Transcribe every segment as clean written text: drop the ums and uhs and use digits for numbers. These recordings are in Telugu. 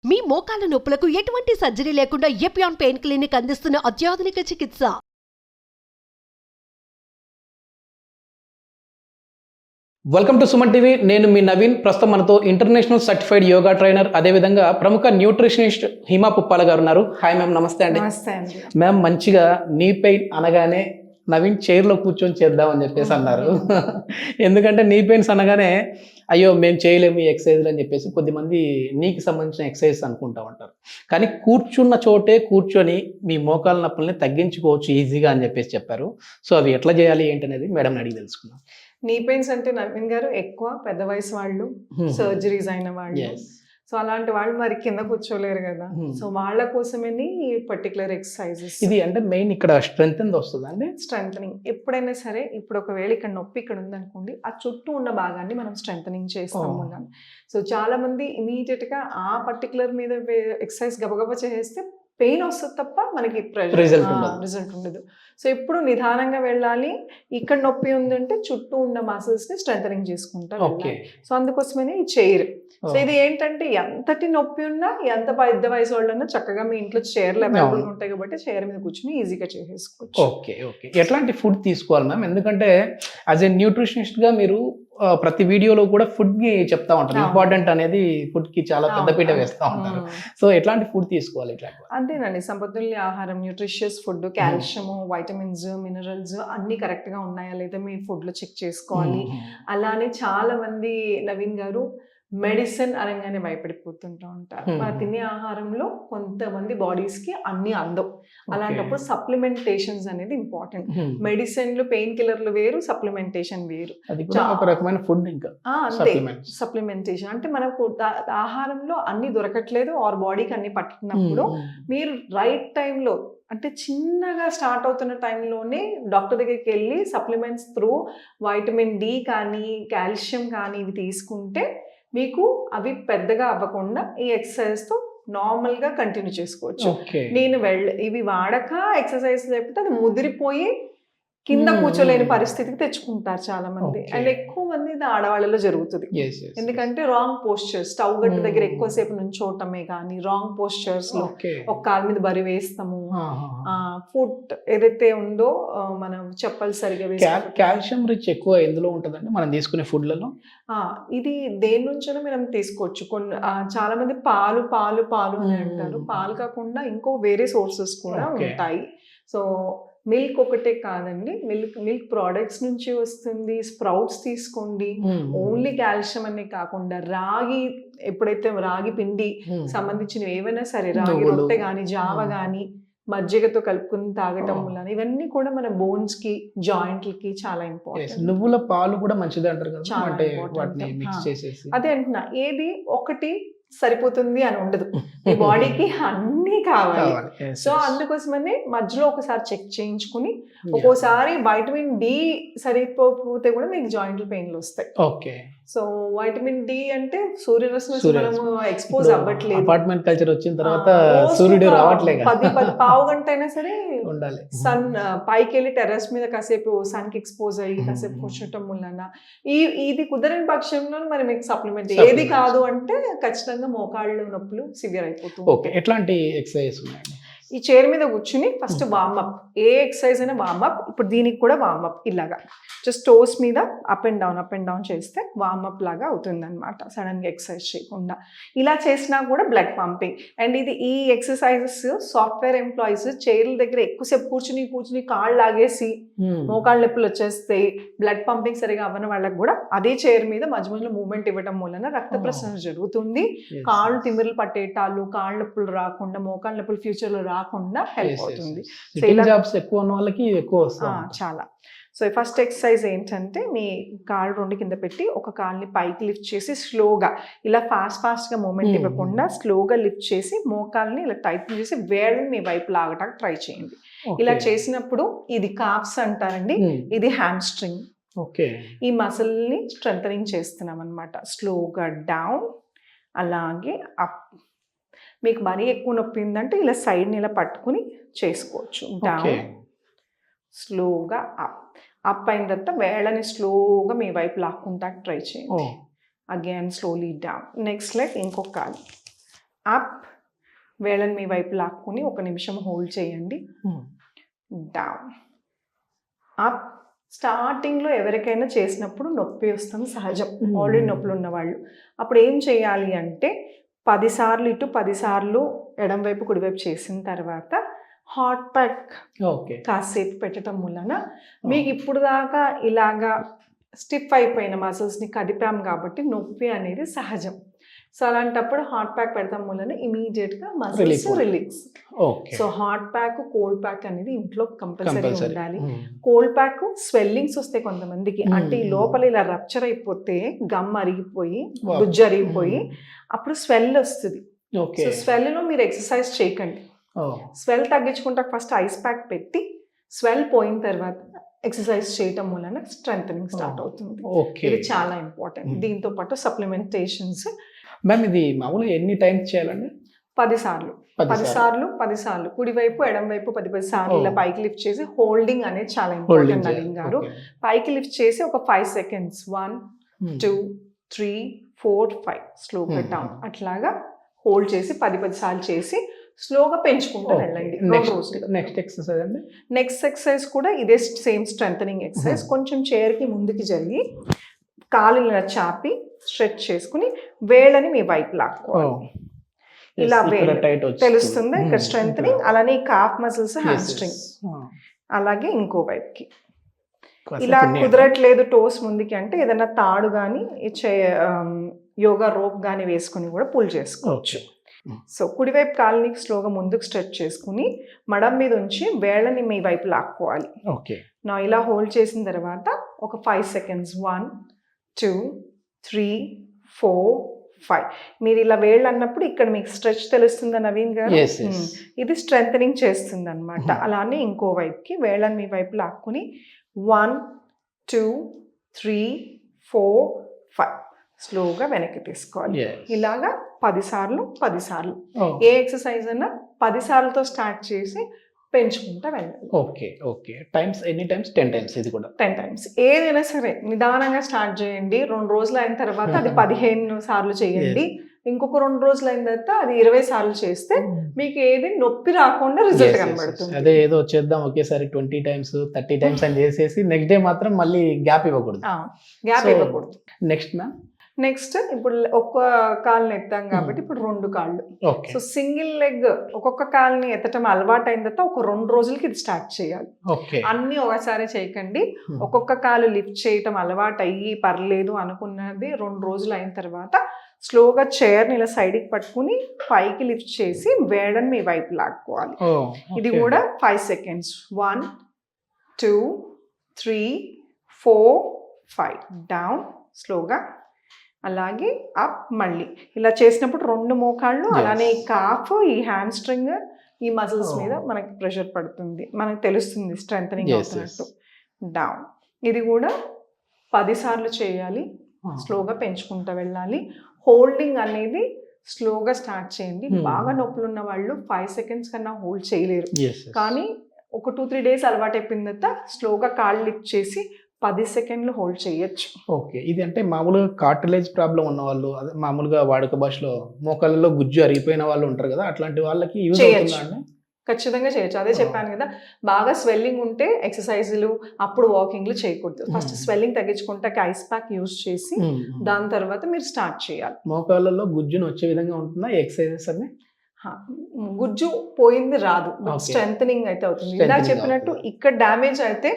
మీ మోకాల నొప్పులకు ఎటువంటి సర్జరీ లేకుండా ఎపియాన్ పెయిన్ క్లినిక్ అందిస్తున్న అత్యాధునిక చికిత్స. Welcome to Suman TV. నేను మీ నవీన్. ప్రస్తుతం మనతో ఇంటర్నేషనల్ సర్టిఫైడ్ యోగా ట్రైనర్, అదేవిధంగా ప్రముఖ న్యూట్రిషనిస్ట్ హిమా పుప్పాల గారు ఉన్నారు. హాయ్ మ్యామ్, నమస్తే అండి. నమస్తే అండి. మ్యామ్, మంచిగా నీ పెయిన్ అనగానే నవీన్ చైర్లో కూర్చొని చేద్దామని చెప్పేసి అన్నారు. ఎందుకంటే నీ పెయిన్స్ అనగానే అయ్యో మేము చేయలేము ఈ ఎక్సర్సైజ్లు అని చెప్పేసి కొద్దిమంది నీకు సంబంధించిన ఎక్సర్సైజ్ అనుకుంటా ఉంటారు. కానీ కూర్చున్న చోటే కూర్చొని మీ మోకాల నొప్పుల్ని తగ్గించుకోవచ్చు ఈజీగా అని చెప్పేసి చెప్పారు. సో అవి ఎట్లా చేయాలి ఏంటనేది మేడం అడిగి తెలుసుకుందాం. నీ పెయిన్స్ అంటే నవీన్ గారు ఎక్కువ పెద్ద వయసు వాళ్ళు, సర్జరీస్ అయిన వాళ్ళు, సో అలాంటి వాళ్ళు మరి కింద కూర్చోలేరు కదా. సో వాళ్ళ కోసమే ఈ పర్టికులర్ ఎక్సర్సైజెస్. ఇది అంటే మెయిన్ ఇక్కడ స్ట్రెంత్ ఎంత వస్తుంది అంటే స్ట్రెంథనింగ్. ఎప్పుడైనా సరే, ఇప్పుడు ఒకవేళ ఇక్కడ నొప్పి ఇక్కడ ఉందనుకోండి, ఆ చుట్టూ ఉన్న భాగాన్ని మనం స్ట్రెంథనింగ్ చేస్తాము. సో చాలా మంది ఇమీడియట్ గా ఆ పర్టికులర్ మీద ఎక్సర్సైజ్ గబగబా చేస్తే పెయిన్ వస్తుంది తప్ప మనకి రిజల్ట్ ఉండదు. సో ఇప్పుడు నిదానంగా వెళ్ళాలి. ఇక్కడ నొప్పి ఉందంటే చుట్టూ ఉన్న మసిల్స్ ని స్ట్రెంథనింగ్ చేసుకుంటారు. సో అందుకోసమే ఈ చైర్. సో ఇది ఏంటంటే ఎంతటి నొప్పి ఉన్నా, ఎంత పెద్ద వయసు వాళ్ళన్నా చక్కగా మీ ఇంట్లో చైర్లు అవైలబుల్ ఉంటాయి కాబట్టి చైర్ మీద కూర్చొని ఈజీగా చేసేసుకోవచ్చు. ఓకే. ఎట్లాంటి ఫుడ్ తీసుకోవాలి మ్యామ్? ఎందుకంటే యాజ్ ఎ న్యూట్రిషనిస్ట్ గా మీరు ప్రతి వీడియోలో కూడా ఫుడ్ ని చెప్తా ఉంటారు. ఇంపార్టెంట్ అనేది ఫుడ్ కి చాలా పెద్దపీట వేస్తా ఉంటారు. సో ఎట్లాంటి ఫుడ్ తీసుకోవాలి? ఇట్లా అంతేనండి, సమతుల్య ఆహారం, nutritious food, calcium, vitamins, minerals అన్ని కరెక్ట్ గా ఉన్నాయా లేదా మీ ఫుడ్ లో చెక్ చేసుకోవాలి. అలానే చాలా మంది నవీన్ గారు మెడిసిన్ అనగానే భయపడిపోతుంటూ ఉంటారు. మనం తినే ఆహారంలో కొంతమంది బాడీస్ కి అన్ని అందవు. అలాంటప్పుడు సప్లిమెంటేషన్స్ అనేది ఇంపార్టెంట్. మెడిసిన్లు, పెయిన్ కిల్లర్లు వేరు, సప్లిమెంటేషన్ వేరు. అంతే, సప్లిమెంటేషన్ అంటే మనకు ఆహారంలో అన్ని దొరకట్లేదు ఆర్ బాడీకి అన్ని పట్టినప్పుడు మీరు రైట్ టైంలో, అంటే చిన్నగా స్టార్ట్ అవుతున్న టైంలోనే డాక్టర్ దగ్గరికి వెళ్ళి సప్లిమెంట్స్ త్రూ వైటమిన్ డి కానీ కాల్షియం కానీ ఇవి తీసుకుంటే మీకు అవి పెద్దగా అవ్వకుండా ఈ ఎక్సర్సైజ్తో నార్మల్గా కంటిన్యూ చేసుకోవచ్చు. నేను ఇవి వాడక ఎక్సర్సైజ్ చెప్తే అది ముదిరిపోయి కింద కూర్చోలేని పరిస్థితికి తెచ్చుకుంటారు చాలా మంది. అండ్ ఎక్కువ మంది ఇది ఆడవాళ్ళలో జరుగుతుంది. ఎందుకంటే రాంగ్ పోస్చర్స్, స్టవ్ గట్టు దగ్గర ఎక్కువసేపు నుంచోటమే కానీ రాంగ్ పోస్చర్స్ లో ఒక కాలు మీద బరి వేస్తాము. ఫుడ్ ఏదైతే ఉందో మనం చెప్పాలి సరిగా వేస్తాము. కాల్షియం రిచ్ ఎక్కువ ఎందులో ఉంటుందండి మనం తీసుకునే ఫుడ్లలో? ఇది దేని నుంచో మనం తీసుకోవచ్చు. కొన్ని చాలా మంది పాలు పాలు పాలు అని అంటారు. పాలు కాకుండా ఇంకో వేరే సోర్సెస్ కూడా ఉంటాయి. సో మిల్క్ ఒకటే కాదండి, మిల్క్ ప్రోడక్ట్స్ నుంచి వస్తుంది. స్ప్రౌట్స్ తీసుకోండి. ఓన్లీ కాల్షియం అనే కాకుండా రాగి, ఎప్పుడైతే రాగి పిండి సంబంధించినవి ఏవైనా సరే, రాగి రొట్టె కానీ జావ కానీ మజ్జిగతో కలుపుకుని తాగటం వల్ల ఇవన్నీ కూడా మన బోన్స్ కి, జాయింట్లకి చాలా ఇంపార్టెంట్. నువ్వుల పాలు కూడా మంచిది అంటారు కదా. అదే అంటున్నా, ఏది ఒకటి సరిపోతుంది అని ఉండదు. మీ బాడీకి అన్నీ కావాలి. సో అందుకోసమనే మధ్యలో ఒకసారి చెక్ చేయించుకుని, ఒక్కోసారి వైటమిన్ డి సరిపోతే కూడా మీకు జాయింట్ పెయిన్లు వస్తాయి. సో వైటమిన్ డి అంటే సూర్యరశ్మి మనము ఎక్స్పోజ్ అవ్వట్లేదు. అపార్ట్మెంట్ కల్చర్ వచ్చిన తర్వాత సూర్యుడు రావట్లేదు. 10 పావు గంట అయినా సరే ఉండాలి. సన్ పైకి వెళ్ళి టెర్రస్ మీద కాసేపు సన్ కి ఎక్స్పోజ్ అయ్యి కాసేపు కూర్చోటం వలన ఇది కుదరని పక్షంలో మరి మీకు సప్లిమెంట్ ఏది కాదు అంటే ఖచ్చితంగా మోకాళ్ళు నొప్పులు సివియర్ అయిపోతుంది. ఎట్లాంటి ఎక్సర్సైజ్ ఉన్నాయండి? ఈ చైర్ మీద కూర్చుని ఫస్ట్ వార్మప్, ఏ ఎక్సర్సైజ్ అయినా వార్మప్. ఇప్పుడు దీనికి కూడా వార్మప్ ఇలాగా జస్ట్ టోస్ మీద అప్ అండ్ డౌన్ చేస్తే వార్మప్ లాగా అవుతుంది అనమాట. సడన్గా ఎక్సర్సైజ్ చేయకుండా ఇలా చేసినా కూడా బ్లడ్ పంపింగ్. అండ్ ఈ ఎక్సర్సైజెస్ సాఫ్ట్వేర్ ఎంప్లాయీస్ చైర్ల దగ్గర ఎక్కువసేపు కూర్చుని కాళ్ళు లాగేసి మోకాళ్ళ నొప్పులు వచ్చేస్తాయి. బ్లడ్ పంపింగ్ సరిగా అవ్వని వాళ్ళకి కూడా అదే చైర్ మీద మధ్య మధ్యలో మూవ్మెంట్ ఇవ్వడం వలన రక్త ప్రసరణ జరుగుతుంది. కాళ్ళు తిమ్మిర్లు పట్టేటాలు, కాళ్ళ నొప్పులు రాకుండా, మోకాళ్ళ నొప్పులు ఫ్యూచర్లో రాకుండా హెల్ప్ అవుతుంది. చాలా. సో ఫస్ట్ ఎక్సర్సైజ్ ఏంటంటే, మీ కాళ్ళు రెండు కింద పెట్టి ఒక కాల్ని పైకి లిఫ్ట్ చేసి స్లోగా, ఇలా ఫాస్ట్గా మూమెంట్ ఇవ్వకుండా స్లోగా లిఫ్ట్ చేసి మోకాల్ని ఇలా టైట్ చేసి వేళ్ళని మీ వైపు లాగటానికి ట్రై చేయండి. ఇలా చేసినప్పుడు ఇది కాఫ్స్ అంటారండి, ఇది హ్యామ్ స్ట్రింగ్. ఈ మసిల్ని స్ట్రెంథనింగ్ చేస్తున్నాం అనమాట. స్లోగా డౌన్, అలాగే అప్. మీకు మరీ ఎక్కువ నొప్పి ఉందంటే ఇలా సైడ్ని ఇలా పట్టుకుని చేసుకోవచ్చు. డౌన్, స్లోగా అప్ అయిన తర్వాత వేళ్ళని స్లోగా మీ వైపు లాక్కుంటా ట్రై చేయండి. Again slowly down. Next leg ఇంకొక కాలు అప్, వేళ్ళని మీ వైపు లాక్కుని 1 నిమిషం హోల్డ్ చేయండి. Down, up. స్టార్టింగ్లో ఎవరికైనా చేసినప్పుడు నొప్పి వస్తుంది సహజం, ఆల్రెడీ నొప్పులు ఉన్నవాళ్ళు. అప్పుడు ఏం చేయాలి అంటే 10 సార్లు ఇటు 10 సార్లు ఎడం వైపు కుడివైపు చేసిన తర్వాత హాట్ ప్యాక్ కాసేపు పెట్టడం వలన మీకు ఇప్పుడు దాకా ఇలాగా స్టిఫ్ అయిపోయిన మసిల్స్ని కదిపాం కాబట్టి నొప్పి అనేది సహజం. సో అలాంటప్పుడు హాట్ ప్యాక్ పెడతాం వలన ఇమీడియట్గా muscles release. So hot pack, cold pack అనేది ఇంట్లో కంపల్సరీ ఉండాలి. కోల్డ్ ప్యాక్ స్వెల్లింగ్స్ వస్తాయి కొంతమందికి, అంటే ఈ లోపల ఇలా రప్చర్ అయిపోతే గమ్ అరిగిపోయి గుజ్జు అరిగిపోయి అప్పుడు స్వెల్ వస్తుంది. సో స్వెల్లో మీరు ఎక్సర్సైజ్ చేయకండి. స్వెల్ తగ్గించుకుంటా ఫస్ట్ ఐస్ ప్యాక్ పెట్టి స్వెల్ పోయిన తర్వాత ఎక్సర్సైజ్ చేయటం వలన స్ట్రెంథనింగ్ స్టార్ట్ అవుతుంది. ఇది చాలా ఇంపార్టెంట్. దీంతో పాటు సప్లిమెంటేషన్స్. మ్యామ్ ఇది మామూలుగా ఎన్ని టైమ్స్ చేయాలండి? 10 సార్లు 10 సార్లు కుడివైపు ఎడం వైపు 10 సార్లు ఇలా పైకి లిఫ్ట్ చేసి హోల్డింగ్ అనేది చాలా ఇంపార్టెంట్. నవీన్ గారు పైకి లిఫ్ట్ చేసి ఒక 5 సెకండ్స్ 1 2 3 4 5 స్లోగా డౌన్ అట్లాగా హోల్డ్ చేసి 10 సార్లు చేసి స్లోగా పెంచుకుంటూ వెళ్ళండి. నెక్స్ట్ ఎక్సర్సైజ్ అండి? నెక్స్ట్ ఎక్సర్సైజ్ కూడా ఇదే సేమ్ స్ట్రెంథనింగ్ ఎక్సర్సైజ్. కొంచెం చైర్కి ముందుకి జరిగి కాలు ఇలా చాపి స్ట్రెచ్ చేసుకుని వేళ్ళని మీ వైపు లాక్కోవాలి. ఇలా తెలుస్తుందా ఇక్కడ స్ట్రెంథనింగ్. అలానే కాఫ్ మసిల్స్, హ్యామ్స్ట్రింగ్. అలాగే ఇంకో వైపుకి ఇలా కుదరట్లేదు టోస్ ముందుకి అంటే ఏదైనా తాడు కానీ యోగా రోప్ కానీ వేసుకుని కూడా పుల్ చేసుకోవచ్చు. సో కుడివైపు కాలుని స్లోగా ముందుకు స్ట్రెచ్ చేసుకుని మడం మీద ఉంచి వేళ్ళని మీ వైపు లాక్కోవాలి. నా ఇలా హోల్డ్ చేసిన తర్వాత ఒక 5 సెకండ్స్ 1 2 3 4 5 మీరు ఇలా వేళ్ళు అన్నప్పుడు ఇక్కడ మీకు స్ట్రెచ్ తెలుస్తుందా నవీన్ గారు? ఇది స్ట్రెంథనింగ్ చేస్తుంది అనమాట. అలానే ఇంకో వైపుకి వేళ్ళని మీ వైపు లాక్కుని 1 2 3 4 5 స్లోగా వెనక్కి తీసుకోవాలి. ఇలాగా 10 సార్లు ఏ ఎక్సర్సైజ్ అయినా 10 సార్లతో స్టార్ట్ చేసి పెంచుకుంటా వెళ్ళాలి. టైమ్స్ ఎన్ని టైమ్స్? 10 టైమ్స్. ఇది కూడా 10 టైమ్స్. ఏదైనా సరే నిదానంగా స్టార్ట్ చేయండి. 2 రోజులు అయిన తర్వాత అది 15 సార్లు చేయండి. ఇంకొక 2 రోజులు అయిన తర్వాత అది 20 సార్లు చేస్తే మీకు ఏది నొప్పి రాకుండా రిజల్ట్ కనబడుతుంది. అదే ఏదో చేద్దాం ఒకేసారి 20 టైమ్స్ 30 టైమ్స్ అని చేసేసి నెక్స్ట్ డే మాత్రం మళ్ళీ గ్యాప్ ఇవ్వకూడదు. నెక్స్ట్ ఇప్పుడు ఒక్క కాలుని ఎత్తాం కాబట్టి ఇప్పుడు 2 కాళ్ళు. సో సింగిల్ లెగ్ ఒక్కొక్క కాలుని ఎత్తటం అలవాటు అయిన తర్వాత ఒక 2 రోజులకి ఇది స్టార్ట్ చేయాలి. అన్ని ఒకసారి చేయకండి. ఒక్కొక్క కాలు లిఫ్ట్ చేయటం అలవాటు అయ్యి పర్లేదు అనుకున్నది 2 రోజులు అయిన తర్వాత స్లోగా చైర్ని ఇలా సైడ్కి పట్టుకుని పైకి లిఫ్ట్ చేసి వేళ్ళని మీ వైపు లాక్కోవాలి. ఇది కూడా 5 సెకండ్స్ 1 2 3 4 5 డౌన్ స్లోగా. అలాగే అప్ మళ్ళీ ఇలా చేసినప్పుడు 2 మోకాళ్ళు అలానే ఈ కాఫ్, ఈ హ్యామ్స్ట్రింగ్, ఈ మజిల్స్ మీద మనకి ప్రెషర్ పడుతుంది, మనకు తెలుస్తుంది స్ట్రెంథనింగ్ అవుతున్నట్టు. డౌన్ ఇది కూడా 10 సార్లు చేయాలి. స్లోగా పెంచుకుంటూ వెళ్ళాలి. హోల్డింగ్ అనేది స్లోగా స్టార్ట్ చేయండి. బాగా నొప్పులు ఉన్న వాళ్ళు 5 సెకండ్స్ కన్నా హోల్డ్ చేయలేరు. కానీ ఒక 2-3 డేస్ అలవాటు అయిపోయిన తర్వాత స్లోగా కాళ్ళు లిఫ్ట్ చేసి 10 సెకండ్లు హోల్డ్ చేయొచ్చు. ఇది అంటే మామూలుగా కార్టిలేజ్ ప్రాబ్లం ఉన్న వాళ్ళు, అదే మామూలుగా వాడుక భాషలో మోకాళ్ళలో గుజ్జు అరిగిపోయిన వాళ్ళు ఉంటారు కదా, అట్లాంటి వాళ్ళకి యూజ్ అవుతుందా? ఖచ్చితంగా చేయొచ్చు. అదే చెప్పాను కదా, బాగా స్వెల్లింగ్ ఉంటే ఎక్సర్సైజులు అప్పుడు వాకింగ్లు చేయకూడదు. ఫస్ట్ స్వెల్లింగ్ తగ్గించుకుంటే ఐస్ ప్యాక్ యూజ్ చేసి దాని తర్వాత మీరు స్టార్ట్ చేయాలి. మోకాళ్ళలో గుజ్జును వచ్చే విధంగా ఉంటుందా ఎక్సర్సైజెస్ అన్ని? గుజ్జు పోయింది రాదు, స్ట్రెంథనింగ్ అయితే అవుతుంది. ఇందాక చెప్పినట్టు ఇక్కడ డ్యామేజ్ అయితే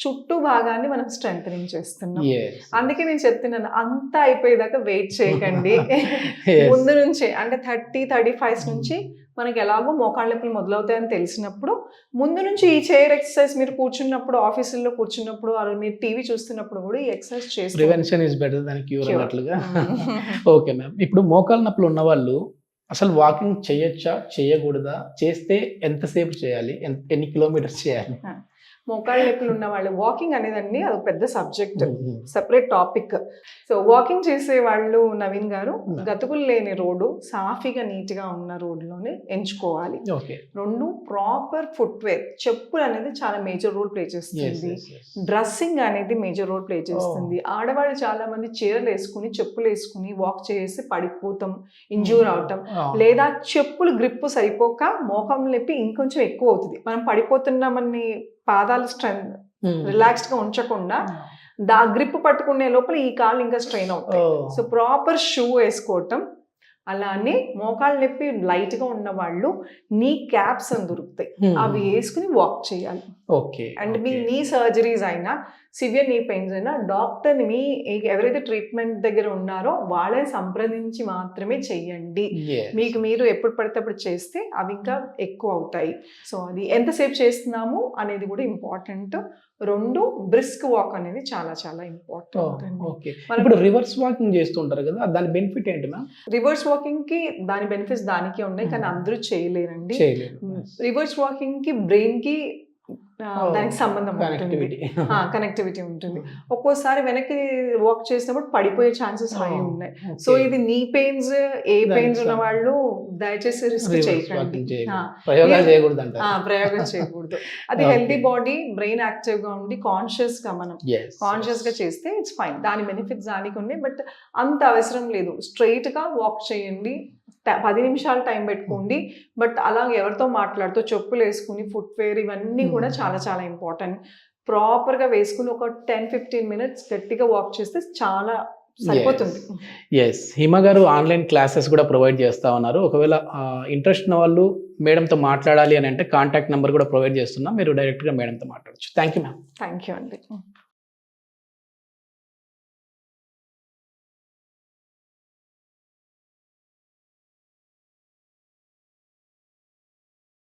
చుట్టూ భాగాన్ని మనం స్ట్రెంథనింగ్ చేస్తున్నాం. అందుకే నేను చెప్తున్నాను అంతా అయిపోయేదాకా వెయిట్ చేయకండి. ముందు నుంచే అంటే 30-35 నుంచి మనకి ఎలాగో మోకాళ్ళ నొప్పులు మొదలవుతాయని తెలిసినప్పుడు ముందు నుంచి ఈ చైర్ ఎక్సర్సైజ్ మీరు కూర్చున్నప్పుడు, ఆఫీసుల్లో కూర్చున్నప్పుడు, మీరు టీవీ చూస్తున్నప్పుడు కూడా ఈ ఎక్సర్సైజ్ చేస్తే prevention is better than cure అన్నట్లుగా. ఓకే మ్యామ్, ఇప్పుడు మోకాళ్ళ నొప్పులు ఉన్న వాళ్ళు అసలు వాకింగ్ చేయొచ్చా చేయకూడదా? చేస్తే ఎంతసేపు చేయాలి? ఎన్ని కిలోమీటర్స్ చేయాలి? మోకాళ్ళ నొప్పులు ఉన్న వాళ్ళు వాకింగ్ అనేదండి అది పెద్ద subject, separate topic. So walking చేసే వాళ్ళు నవీన్ గారు గతుకులు లేని రోడ్డు, సాఫీగా నీట్గా ఉన్న రోడ్లోనే ఎంచుకోవాలి. ఓకే. 2 ప్రాపర్ ఫుట్వేర్, చెప్పులు అనేది చాలా మేజర్ రోల్ ప్లే చేస్తుంది. డ్రెస్సింగ్ అనేది మేజర్ రోల్ ప్లే చేస్తుంది. ఆడవాళ్ళు చాలా మంది చీరలు వేసుకుని చెప్పులు వేసుకుని వాక్ చేసి పడిపోతాం, ఇంజ్యూర్ అవటం, లేదా చెప్పులు గ్రిప్ సరిపోక మోకం నొప్పి ఇంకొంచెం ఎక్కువ అవుతుంది. మనం పడిపోతున్నామని పాదాలు స్ట్రెంత్ రిలాక్స్డ్ గా ఉంచకుండా గ్రిప్ పట్టుకునే లోపల ఈ కాళ్ళు ఇంకా స్ట్రెయిన్ అవుతాయి. సో ప్రాపర్ షూ వేసుకోవటం, అలానే మోకాళ్ళ నొప్పి లైట్ గా ఉన్న వాళ్ళు నీ క్యాప్స్ అని దొరుకుతాయి, అవి వేసుకుని వాక్ చేయాలి. ఓకే. అండ్ మీ నీ సర్జరీస్ అయినా సివియర్ నీ పెయిన్స్ అయినా డాక్టర్ని మీ ఎవరైతే ట్రీట్మెంట్ దగ్గర ఉన్నారో వాళ్ళని సంప్రదించి మాత్రమే చెయ్యండి. మీకు మీరు ఎప్పుడు పడితే అప్పుడు చేస్తే అవి ఇంకా ఎక్కువ అవుతాయి. సో అది ఎంతసేపు చేస్తున్నాము అనేది కూడా ఇంపార్టెంట్. 2 బ్రిస్క్ వాక్ అనేది చాలా చాలా ఇంపార్టెంట్. ఇప్పుడు రివర్స్ వాకింగ్ చేస్తుంటారు కదా, దాని బెనిఫిట్ ఏంటి మ్యామ్? రివర్స్ వాకింగ్ కి దాని బెనిఫిట్స్ దానికే ఉన్నాయి, కానీ అందరూ చేయలేరండి. రివర్స్ వాకింగ్ కి బ్రెయిన్ కి దానికి సంబంధం ఉంటుంది, కనెక్టివిటీ ఉంటుంది. ఒక్కోసారి వెనక్కి వాక్ చేసినప్పుడు పడిపోయే ఛాన్సెస్ హై ఉన్నాయి. సో ఇది నీ పెయిన్స్ ఏ పెయిన్స్ ఉన్న వాళ్ళు దయచేసి రిస్క్ చేయకండి, ప్రయోగం చేయకూడదు. అది హెల్తీ బాడీ, బ్రెయిన్ యాక్టివ్ గా ఉండి కాన్షియస్ గా చేస్తే ఇట్స్ ఫైన్. దాని బెనిఫిట్స్ దానికి ఉన్నాయి, బట్ అంత అవసరం లేదు. స్ట్రైట్ గా వాక్ చేయండి, 10 నిమిషాలు టైం పెట్టుకోండి. బట్ అలా ఎవరితో మాట్లాడుతూ చెప్పులు వేసుకుని ఫుట్వేర్ ఇవన్నీ కూడా చాలా చాలా ఇంపార్టెంట్. ప్రాపర్గా వేసుకుని ఒక 10-15 మినిట్స్ గట్టిగా వాక్ చేస్తే చాలా సరిపోతుంది. ఎస్, హిమ గారు ఆన్లైన్ క్లాసెస్ కూడా ప్రొవైడ్ చేస్తా ఉన్నారు. ఒకవేళ ఇంట్రెస్ట్ ఉన్న వాళ్ళు మేడంతో మాట్లాడాలి అని అంటే కాంటాక్ట్ నెంబర్ కూడా ప్రొవైడ్ చేస్తున్నాం, మీరు డైరెక్ట్గా మేడంతో మాట్లాడచ్చు. Thank you ma'am. Thank you అండి.